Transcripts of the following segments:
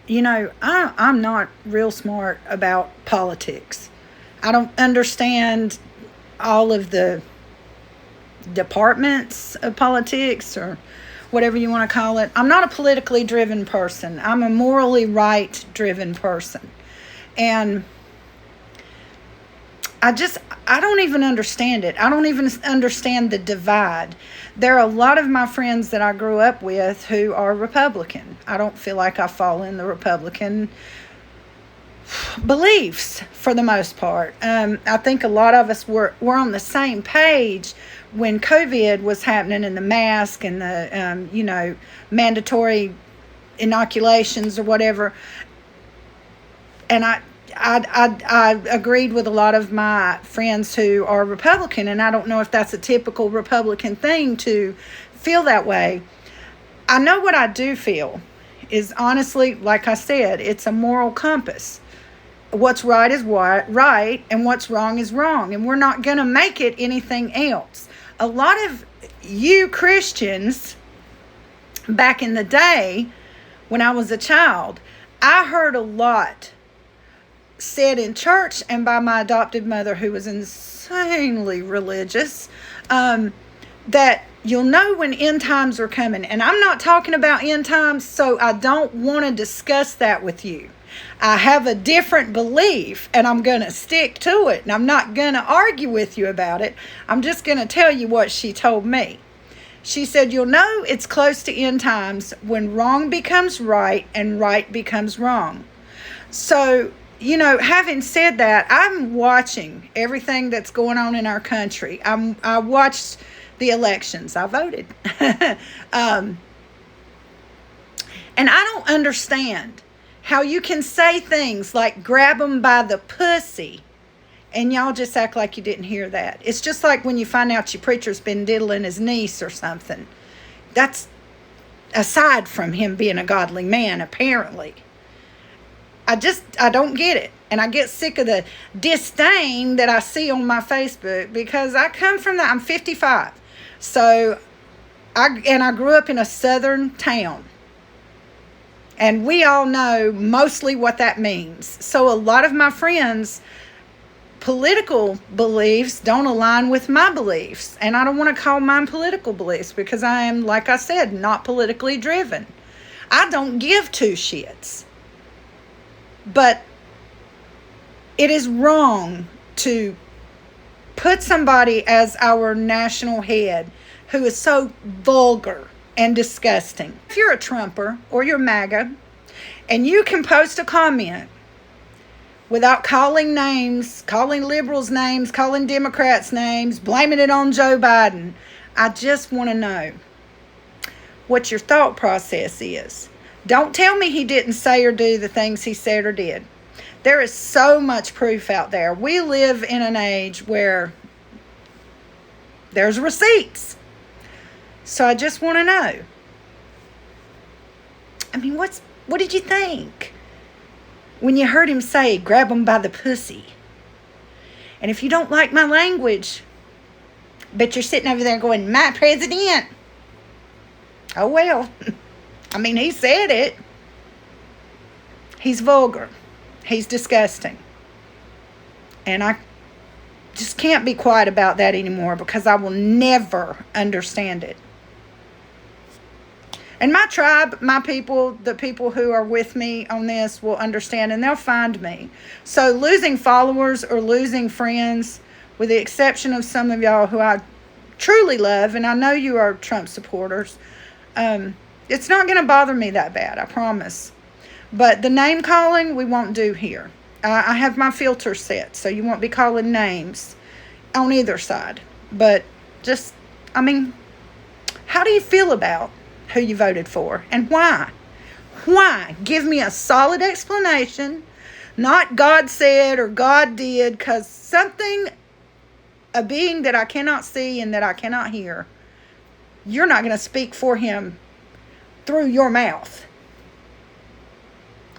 I'm not real smart about politics. I don't understand all of the departments of politics or whatever you want to call it. I'm not a politically driven person. I'm a morally right driven person. And I don't even understand it. I don't even understand the divide. There are a lot of my friends that I grew up with who are Republican. I don't feel like I fall in the Republican beliefs for the most part. I think a lot of us were on the same page when COVID was happening and the mask and the, mandatory inoculations or whatever. And I agreed with a lot of my friends who are Republican, and I don't know if that's a typical Republican thing to feel that way. I know what I do feel is, honestly, like I said, it's a moral compass. What's right is right, and what's wrong is wrong, and we're not going to make it anything else. A lot of you Christians, back in the day when I was a child, I heard a lot said in church and by my adopted mother, who was insanely religious, that you'll know when end times are coming. And I'm not talking about end times, so I don't want to discuss that with you. I have a different belief, and I'm going to stick to it, and I'm not going to argue with you about it. I'm just going to tell you what she told me. She said, you'll know it's close to end times when wrong becomes right and right becomes wrong. So, having said that, I'm watching everything that's going on in our country. I watched the elections. I voted. And I don't understand how you can say things like grab them by the pussy and y'all just act like you didn't hear that. It's just like when you find out your preacher's been diddling his niece or something. That's aside from him being a godly man, apparently. I don't get it. And I get sick of the disdain that I see on my Facebook because I come from I'm 55. So, I grew up in a southern town. And we all know mostly what that means. So a lot of my friends' political beliefs don't align with my beliefs. And I don't want to call mine political beliefs because I am, like I said, not politically driven. I don't give two shits. But it is wrong to put somebody as our national head who is so vulgar and disgusting. If you're a Trumper or you're MAGA and you can post a comment without calling names, calling liberals names, calling Democrats names, blaming it on Joe Biden, I just want to know what your thought process is. Don't tell me he didn't say or do the things he said or did. There is so much proof out there. We live in an age where there's receipts. So I just want to know. I mean, what did you think when you heard him say, grab him by the pussy? And if you don't like my language, but you're sitting over there going, my president. Oh, well. I mean, he said it. He's vulgar. He's disgusting. And I just can't be quiet about that anymore because I will never understand it. And my tribe, my people, the people who are with me on this will understand and they'll find me. So losing followers or losing friends, with the exception of some of y'all who I truly love, and I know you are Trump supporters, it's not going to bother me that bad, I promise. But the name calling, we won't do here. I have my filter set, so you won't be calling names on either side. But just, how do you feel about who you voted for and why? Why? Give me a solid explanation, not God said or God did, because a being that I cannot see and that I cannot hear, you're not going to speak for him through your mouth.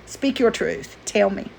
Speak your truth. Tell me.